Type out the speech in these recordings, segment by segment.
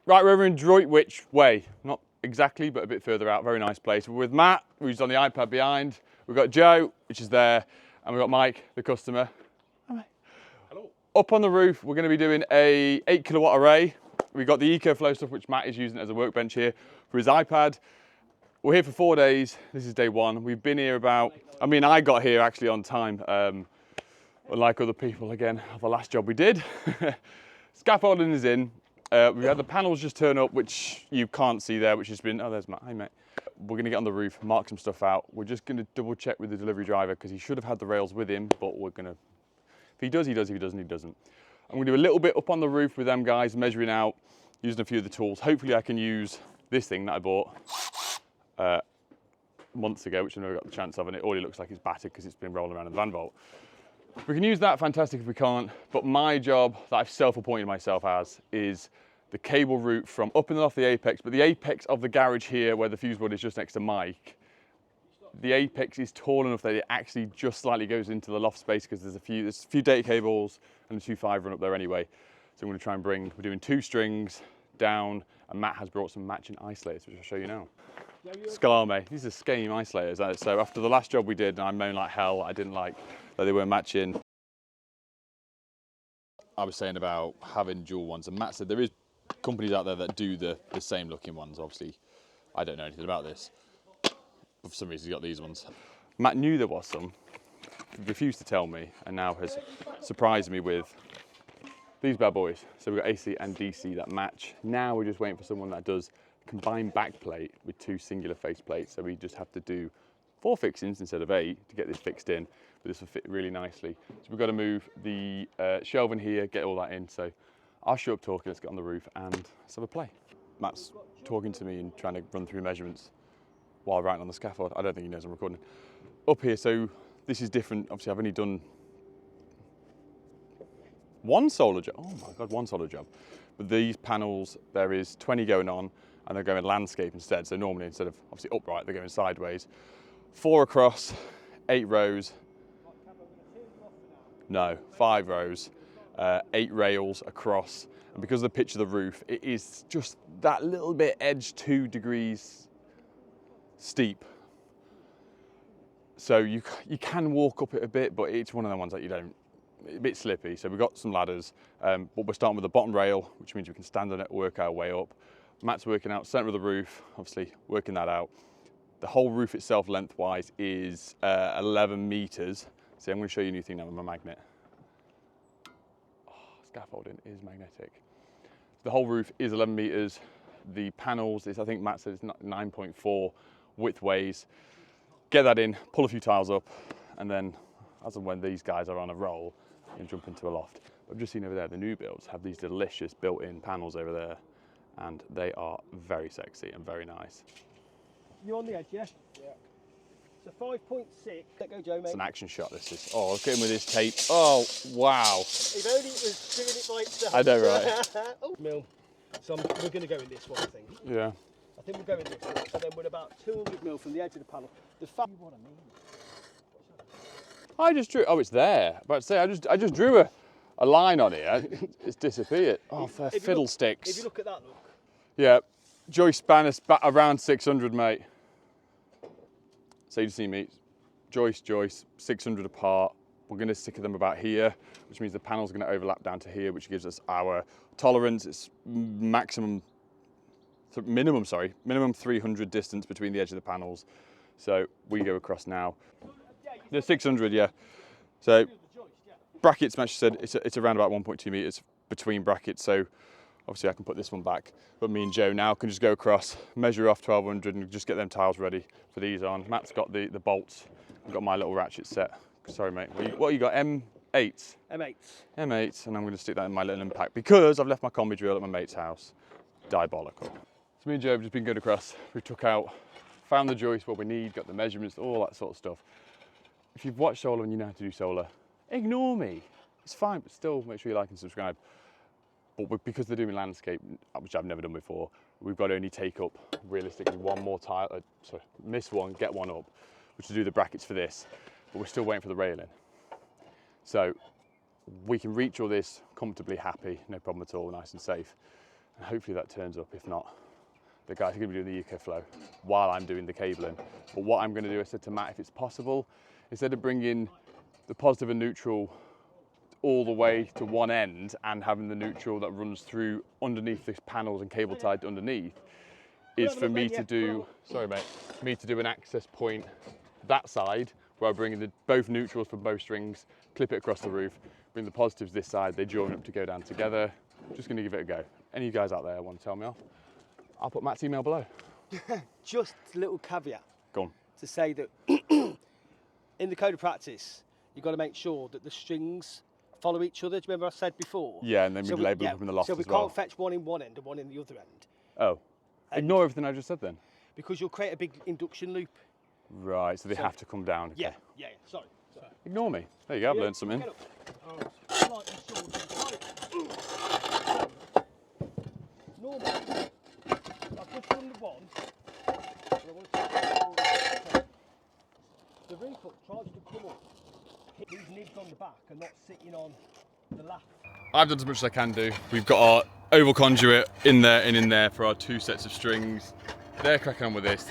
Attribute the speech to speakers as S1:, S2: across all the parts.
S1: Right, we're over in Droitwich Way. Not exactly, but a bit further out. Very nice place. We're with Matt, who's on the iPad behind. We've got Joe, which is there. And we've got Mike, the customer.
S2: Hello.
S1: Up on the roof, we're going to be doing a 8 kilowatt array. We've got the EcoFlow stuff, which Matt is using as a workbench here for his iPad. We're here for 4 days. This is day 1. We've been here about, I got here actually on time. Unlike other people, again, the last job we did. Scaffolding is in. We've had the panels just turn up, which you can't see there, which has been, oh, there's Matt. Hey, mate. We're going to get on the roof, mark some stuff out. We're just going to double check with the delivery driver because he should have had the rails with him, but we're going to, if he does, he does. If he doesn't, he doesn't. I'm going to do a little bit up on the roof with them guys, measuring out, using a few of the tools. Hopefully I can use this thing that I bought months ago, which I never got the chance of, and it already looks like it's battered because it's been rolling around in the van vault. If we can use that, fantastic. If we can't, but my job that I've self-appointed myself as is the cable route from up and off the apex, but the apex of the garage here where the fuse board is just next to Mike, the apex is tall enough that it actually just slightly goes into the loft space because there's a few data cables and the 2.5 run up there anyway. So I'm going to try and we're doing 2 strings down, and Matt has brought some matching isolators, which I'll show you now. Scalame, these are Scheme isolators. So after the last job we did, and I moaned like hell, I didn't like that they weren't matching. I was saying about having dual ones, and Matt said there is companies out there that do the same looking ones. Obviously, I don't know anything about this. For some reason, he got these ones. Matt knew there was some, refused to tell me, and now has surprised me with these bad boys. So we've got AC and DC that match. Now we're just waiting for someone that does combined back plate with 2 singular face plates. So we just have to do 4 fixings instead of 8 to get this fixed in, but this will fit really nicely. So we've got to move the shelving here, get all that in. So I'll shut up talking, let's get on the roof and let's have a play. Matt's talking to me and trying to run through measurements while writing on the scaffold. I don't think he knows I'm recording. Up here, so this is different. Obviously I've only done 1 solar job. Oh my God, 1 solar job. But these panels, there is 20 going on and they're going landscape instead. So normally instead of obviously upright, they're going sideways. 4 across, 8 rows. No, 5 rows, 8 rails across. And because of the pitch of the roof, it is just that little bit edge 2 degrees steep. So you can walk up it a bit, but it's one of the ones that you don't, a bit slippy. So we've got some ladders, but we're starting with the bottom rail, which means we can stand on it, work our way up. Matt's working out center of the roof, obviously working that out. The whole roof itself lengthwise is 11 meters. See, I'm going to show you a new thing now with my magnet. Oh, scaffolding is magnetic. The whole roof is 11 meters. The panels is, I think Matt said it's 9.4 widthways. Get that in, pull a few tiles up, and then as and when these guys are on a roll, you can jump into a loft. I've just seen over there, the new builds have these delicious built-in panels over there, and they are very sexy and very nice.
S2: You're on the edge, yeah? Yeah. So 5.6. Let go, Joe, mate.
S1: It's an action shot, this is. Oh, look at him with his tape. Oh, wow.
S2: If only it was doing it by itself.
S1: I know, right?
S2: Oh. Mil. So we're going to go in this one, I think.
S1: Yeah.
S2: I think we'll go in this one. So then we're about 200 mil from the edge of the panel. The fact you want to mean.
S1: I just drew, oh, it's there. About to say, I just drew a line on here. It's disappeared. Oh, for fiddlesticks.
S2: If you look at that, look.
S1: Yeah, joist span around 600, mate. So you just see me, joist, 600 apart. We're going to stick them about here, which means the panel's going to overlap down to here, which gives us our tolerance. It's minimum 300 distance between the edge of the panels. So we go across now. The 600, yeah. So brackets, Matt said, it's around about 1.2 meters between brackets. So obviously I can put this one back, but me and Joe now can just go across, measure off 1200 and just get them tiles ready for these on. Matt's got the bolts. I've got my little ratchet set. Sorry, mate. What you got? M8?
S2: M8.
S1: M8, and I'm going to stick that in my little impact because I've left my combi drill at my mate's house. Diabolical. So me and Joe have just been going across. We took out, found the joist, what we need, got the measurements, all that sort of stuff. If you've watched solar and you know how to do solar, ignore me. It's fine, but still make sure you like and subscribe. But because they're doing landscape, which I've never done before, we've got to only take up realistically 1 more tile, miss one, get one up, which will do the brackets for this, but we're still waiting for the railing. So we can reach all this comfortably happy, no problem at all, nice and safe. And hopefully that turns up. If not, the guys are going to be doing the EcoFlow while I'm doing the cabling. But what I'm going to do, I said to Matt, if it's possible, instead of bringing the positive and neutral all the way to one end and having the neutral that runs through underneath the panels and cable tied underneath, is for me to do, sorry mate, for me to do an access point that side where I bring in both neutrals from both strings, clip it across the roof, bring the positives this side, they join up to go down together. Just going to give it a go. Any of you guys out there want to tell me off? I'll put Matt's email below.
S2: Just a little caveat.
S1: Go on.
S2: To say that in the code of practice, you've got to make sure that the strings follow each other. Do you remember I said before?
S1: Yeah, and then we label them in the loft as well.
S2: So we can't fetch one in one end and one in the other end.
S1: Oh. Ignore everything I just said then.
S2: Because you'll create a big induction loop.
S1: Right, so they have to come down. Okay.
S2: Yeah, sorry.
S1: Ignore me. There you go, I've learned something.
S2: Normally, I've just done the one. I want to the roof up tries to come up, hit these nibs on the back and not sitting on the lap.
S1: I've done as much as I can do. We've got our oval conduit in there and in there for our 2 sets of strings. They're cracking on with this.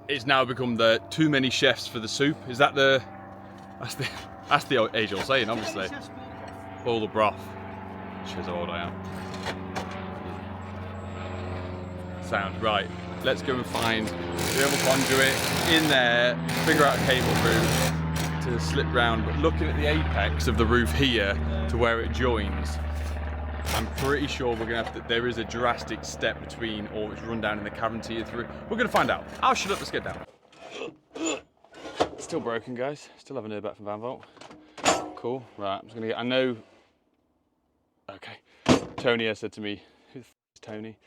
S1: It's now become the too many chefs for the soup. Is that the... That's the age-old saying, obviously. All the broth. Shows how old I am. Sound, right. Let's go and find the oval conduit in there, figure out a cable route to slip round. But looking at the apex of the roof here to where it joins, I'm pretty sure we're going to have to, there is a drastic step between, or it's run down in the cavity through. We're going to find out. I'll shut up, let's get down. Still broken, guys. Still haven't heard back from Van Volt. Cool. Right, I'm just going to get, I know, okay. Tony has said to me, who the f is Tony?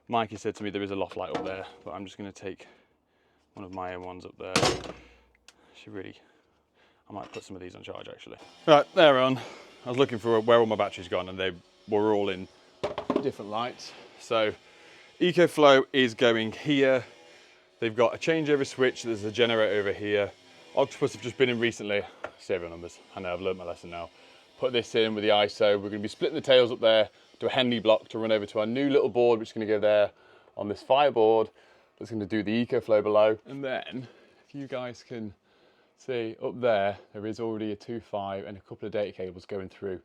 S1: Mikey said to me there is a loft light up there, but I'm just going to take one of my own ones up there. I might put some of these on charge actually. Right, they're on. I was looking for where all my batteries gone and they were all in different lights. So EcoFlow is going here. They've got a changeover switch. There's a generator over here. Octopus have just been in recently. Serial numbers. I know, I've learned my lesson now. Put this in with the ISO. We're going to be splitting the tails up there to a Henley block to run over to our new little board, which is going to go there on this fireboard. That's going to do the EcoFlow below. And then, if you guys can see up there, there is already a 2.5 and a couple of data cables going through.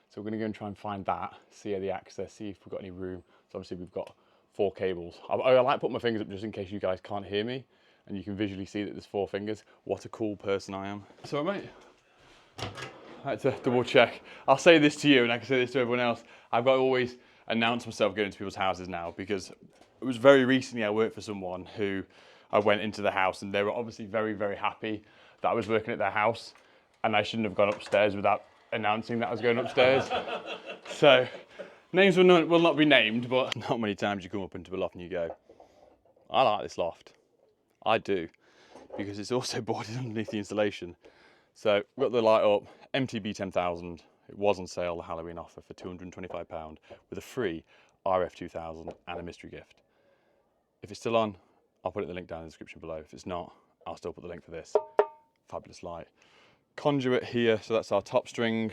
S1: So we're going to go and try and find that, see the access, see if we've got any room. So obviously we've got 4 cables. I like to put my fingers up just in case you guys can't hear me and you can visually see that there's 4 fingers. What a cool person I am. So mate, I had to double check. I'll say this to you and I can say this to everyone else. I've got to always announce myself going into people's houses now, because it was very recently I worked for someone who I went into the house and they were obviously very, very happy that I was working at their house and I shouldn't have gone upstairs without announcing that I was going upstairs. So names will not be named, but not many times you come up into a loft and you go, I like this loft. I do, because it's also boarded underneath the installation. So we've got the light up, MTB 10,000. It was on sale, the Halloween offer, for £225 with a free RF 2000 and a mystery gift. If it's still on, I'll put it in the link down in the description below. If it's not, I'll still put the link for this. Fabulous light. Conduit here, so that's our top string.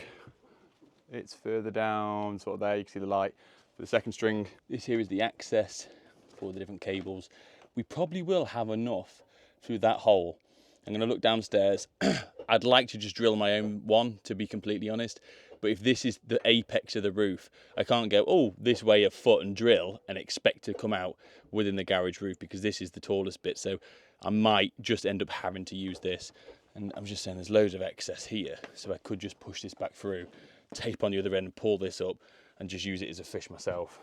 S1: It's further down, sort of there, you can see the light. For the second string, this here is the access for the different cables. We probably will have enough through that hole. I'm going to look downstairs. I'd like to just drill my own one, to be completely honest. But if this is the apex of the roof, I can't go, oh, this way a foot and drill and expect to come out within the garage roof, because this is the tallest bit. So I might just end up having to use this. And I'm just saying there's loads of excess here. So I could just push this back through, tape on the other end and pull this up and just use it as a fish myself.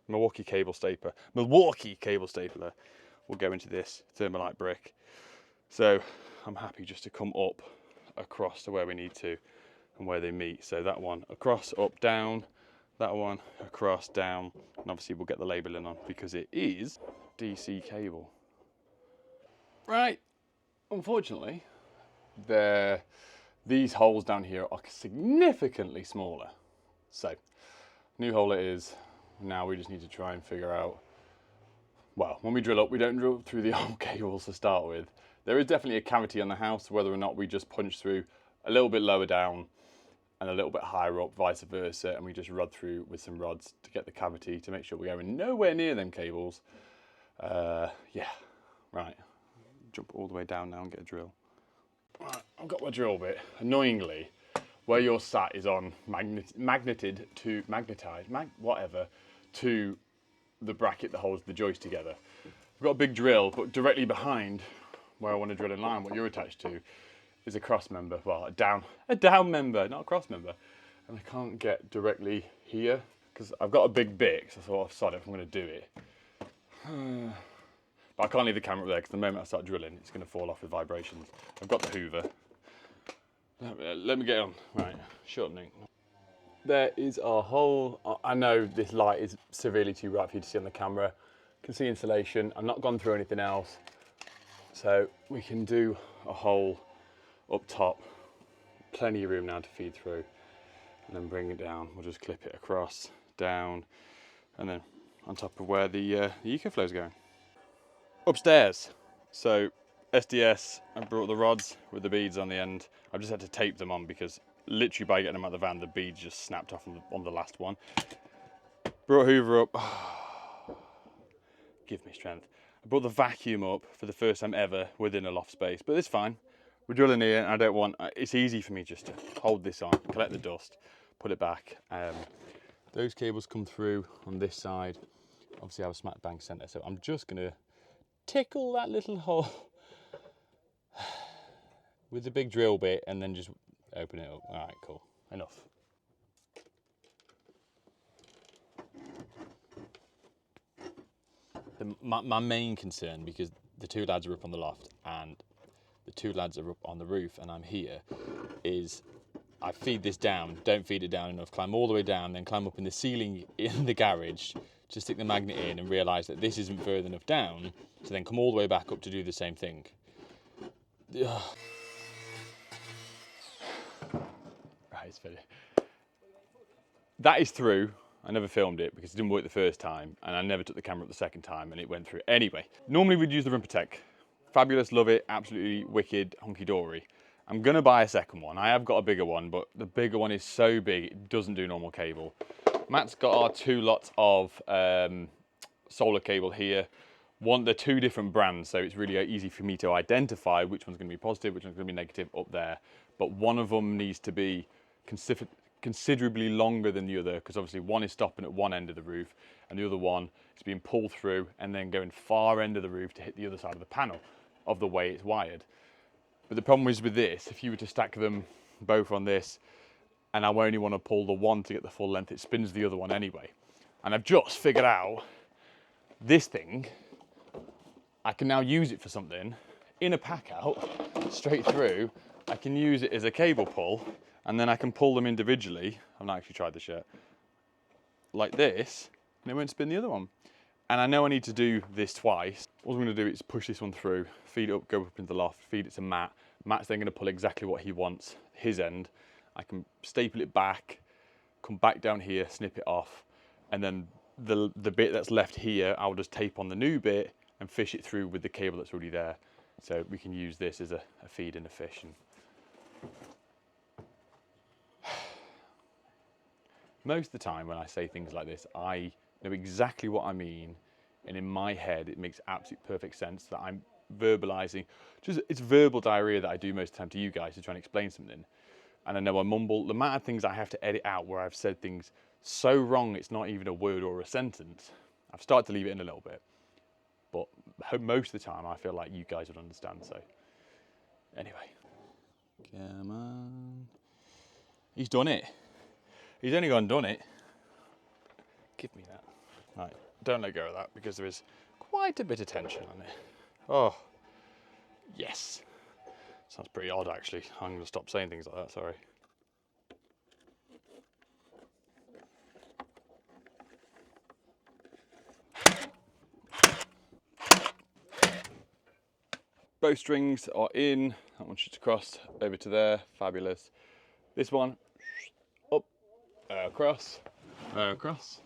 S1: Milwaukee cable stapler will go into this thermalite brick. So I'm happy just to come up across to where we need to and where they meet. So that one across, up, down, that one across, down, and obviously we'll get the labelling on because it is DC cable. Right, unfortunately, these holes down here are significantly smaller. So, new hole it is. Now we just need to try and figure out, well, when we drill up, we don't drill through the old cables to start with. There is definitely a cavity on the house, whether or not we just punch through a little bit lower down and a little bit higher up, vice versa, and we just rod through with some rods to get the cavity to make sure we're going nowhere near them cables. Yeah, right. Jump all the way down now and get a drill. Right, I've got my drill bit. Annoyingly, where you're sat is on magnetized to the bracket that holds the joist together. I've got a big drill, but directly behind where I want to drill in line, what you're attached to, is a cross member. Well, a down member, not a cross member. And I can't get directly here because I've got a big bit, so I thought, oh, sod it, if I'm going to do it. But I can't leave the camera up there because the moment I start drilling, it's going to fall off with vibrations. I've got the Hoover. Let me get on. Right, shut up, Nick. There is a hole. I know this light is severely too bright for you to see on the camera. You can see insulation. I've not gone through anything else. So we can do a hole up top. Plenty of room now to feed through. And then bring it down. We'll just clip it across, down, and then on top of where the EcoFlow is going. Upstairs. So SDS, I brought the rods with the beads on the end. I've just had to tape them on because literally by getting them out of the van, the beads just snapped off on the last one. Brought Hoover up. Give me strength. I brought the vacuum up for the first time ever within a loft space, but it's fine. We're drilling here and I don't want, it's easy for me just to hold this on, collect the dust, put it back. Those cables come through on this side. Obviously I have a smack bang center, so I'm just gonna tickle that little hole with the big drill bit and then just open it up. All right, cool, enough. My main concern, because the two lads are up on the loft and the two lads are up on the roof and I'm here, is I feed this down, don't feed it down enough, climb all the way down, then climb up in the ceiling in the garage to stick the magnet in and realise that this isn't further enough down, to then come all the way back up to do the same thing. Ugh. Right, it's finished. That is through. I never filmed it because it didn't work the first time and I never took the camera up the second time and it went through. Anyway, normally we'd use the Rim Protect. Fabulous, love it, absolutely wicked, honky-dory. I'm gonna buy a second one. I have got a bigger one, but the bigger one is so big, it doesn't do normal cable. Matt's got our 2 lots of solar cable here. They're 2 different brands, so it's really easy for me to identify which one's gonna be positive, which one's gonna be negative up there. But one of them needs to be considerably longer than the other, because obviously one is stopping at one end of the roof and the other one is being pulled through and then going far end of the roof to hit the other side of the panel of the way it's wired. But the problem is with this, if you were to stack them both on this, and I only want to pull the one to get the full length, it spins the other one anyway. And I've just figured out this thing, I can now use it for something in a pack out, straight through. I can use it as a cable pull, and then I can pull them individually. I've not actually tried this yet. Like this, and it won't spin the other one. And I know I need to do this twice. All I'm gonna do is push this one through, feed it up, go up into the loft, feed it to Matt. Matt's then gonna pull exactly what he wants, his end. I can staple it back, come back down here, snip it off, and then the bit that's left here, I'll just tape on the new bit and fish it through with the cable that's already there. So we can use this as a feed and a fish. And most of the time when I say things like this, I know exactly what I mean, and in my head it makes absolute perfect sense that I'm verbalizing. Just it's verbal diarrhea that I do most of the time to you guys to try and explain something. And I know I mumble. The amount of things I have to edit out where I've said things so wrong it's not even a word or a sentence, I've started to leave it in a little bit. But most of the time I feel like you guys would understand, so anyway. Come on. He's done it. He's only gone and done it. Give me that. Right, don't let go of that because there is quite a bit of tension on it. Oh, yes. Sounds pretty odd actually. I'm going to stop saying things like that, sorry. Both strings are in. That one should cross over to there. Fabulous. This one, up, across, across.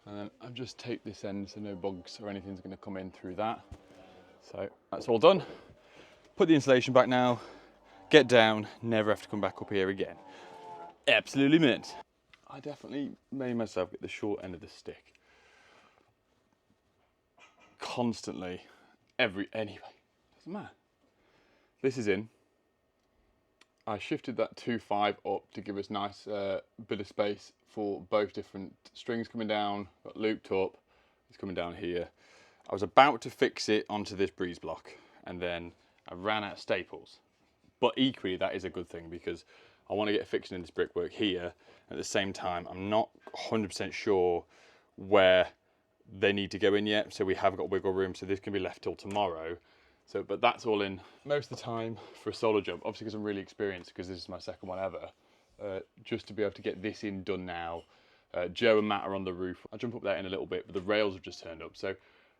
S1: And then I've just taped this end so no bugs or anything's going to come in through that. So that's all done. Put the insulation back now, get down, never have to come back up here again. Absolutely mint. I definitely made myself get the short end of the stick. Constantly, anyway, doesn't matter. This is in. I shifted that 2.5 up to give us nice bit of space for both different strings coming down, got looped up, it's coming down here. I was about to fix it onto this breeze block and then I ran out of staples. But equally that is a good thing because I want to get fixing in this brickwork here. At the same time, I'm not 100% sure where they need to go in yet, so we have got wiggle room, so this can be left till tomorrow. So, but that's all in most of the time for a solo job, obviously because I'm really experienced, because this is my second one ever, just to be able to get this in done now. Joe and Matt are on the roof. I'll jump up there in a little bit, but the rails have just turned up. So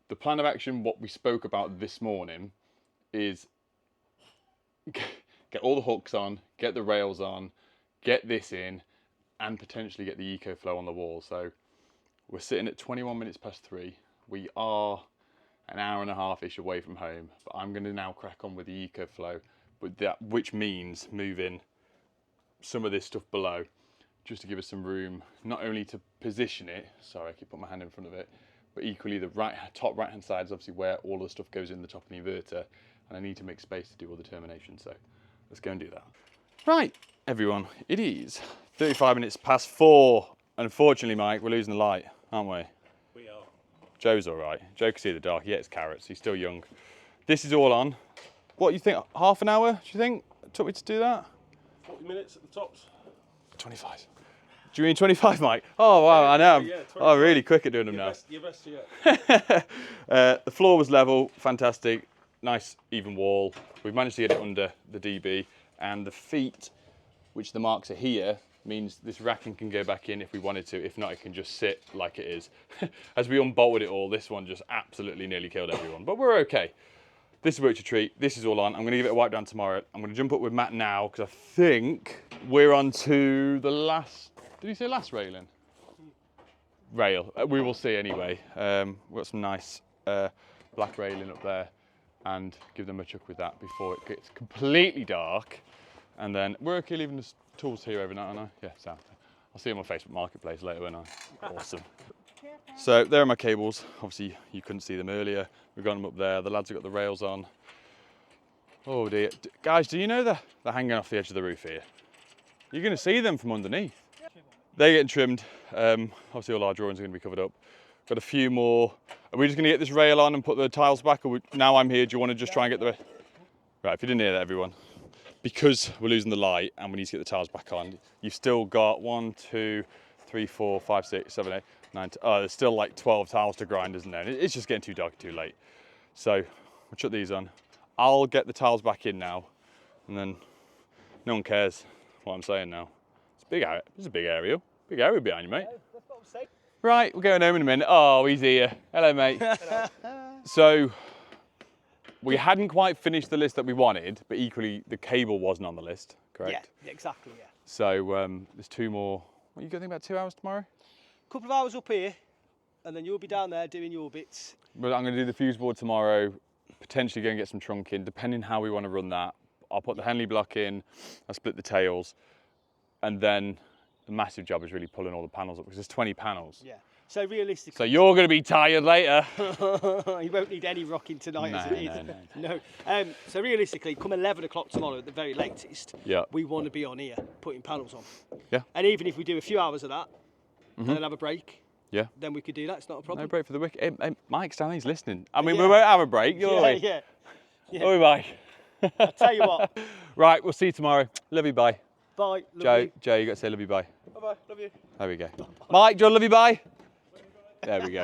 S1: the plan of action, what we spoke about this morning, is get all the hooks on, get the rails on, get this in, and potentially get the EcoFlow on the wall. So we're sitting at 21 minutes past 3. We are an hour and a half-ish away from home, but I'm going to now crack on with the EcoFlow, which means moving some of this stuff below, just to give us some room, not only to position it, sorry, I keep putting my hand in front of it, but equally the top right-hand side is obviously where all the stuff goes in the top of the inverter, and I need to make space to do all the termination, so let's go and do that. Right, everyone, it is 35 minutes past 4. Unfortunately, Mike, we're losing the light, aren't we?
S2: We are.
S1: Joe's all right. Joe can see the dark. He eats carrots. He's still young. This is all on. What do you think? Half an hour, do you think, it took me to do that?
S2: 40 minutes at the tops.
S1: 25. Do you mean 25, Mike? Oh, wow, I know.
S2: Yeah,
S1: I'm really quick at doing them now.
S2: Your best yet.
S1: The floor was level, fantastic. Nice, even wall. We've managed to get it under the DB. And the feet, which the marks are here, means this racking can go back in if we wanted to. If not, it can just sit like it is. As we unbolted it all, this one just absolutely nearly killed everyone. But we're okay. This is Work to Treat. This is all on. I'm going to give it a wipe down tomorrow. I'm going to jump up with Matt now because I think we're on to the last, did he say last railing? Rail. We will see anyway. We've got some nice black railing up there and give them a chuck with that before it gets completely dark. And then we're okay leaving the tools here overnight, aren't I? Yeah, sound. I'll see you on my Facebook Marketplace later, won't I? Awesome. So there are my cables. Obviously, you couldn't see them earlier. We've got them up there. The lads have got the rails on. Oh dear. Guys, do you know they're hanging off the edge of the roof here? You're going to see them from underneath. They're getting trimmed. Obviously, all our drawings are going to be covered up. Got a few more. Are we just going to get this rail on and put the tiles back? Or now I'm here, do you want to just try and get the... Right, if you didn't hear that, everyone. Because we're losing the light and we need to get the tiles back on, you've still got 1, 2, 3, 4, 5, 6, 7, 8, 9, 10. Oh, there's still like 12 tiles to grind, isn't there? It's just getting too dark and too late. So we'll chuck these on. I'll get the tiles back in now, and then no one cares what I'm saying now. It's a big area. It's a big area. Big area behind you, mate.
S2: That's what I'm saying.
S1: Right, we're going home in a minute. Oh, he's here. Hello, mate. So we hadn't quite finished the list that we wanted, but equally the cable wasn't on the list, correct?
S2: Yeah, exactly, yeah.
S1: So there's 2 more. What are you going to think about 2 hours tomorrow?
S2: Couple of hours up here, and then you'll be down there doing your bits.
S1: But I'm going to do the fuse board tomorrow, potentially go and get some trunk in, depending how we want to run that. I'll put the Henley block in, I'll split the tails, and then the massive job is really pulling all the panels up, because there's 20 panels.
S2: Yeah. So realistically...
S1: So you're going to be tired later.
S2: You won't need any rocking tonight, as it is. No. So realistically, come 11 o'clock tomorrow at the very latest,
S1: Yeah.
S2: we want to be on here putting panels on.
S1: Yeah.
S2: And even if we do a few hours of that, and then have a break,
S1: Yeah.
S2: then we could do that. It's not a problem.
S1: No break for the wick. Hey, Mike Stanley's listening. I mean,
S2: Yeah.
S1: we won't have a break, will we?
S2: Yeah.
S1: Oh, bye.
S2: I'll tell you what.
S1: Right, we'll see you tomorrow. Love you, bye.
S2: Bye. Love
S1: Joe, you got to say love you, bye.
S2: you. Bye-bye. Love you.
S1: There we go. Mike, do you want to love you, bye? There we go.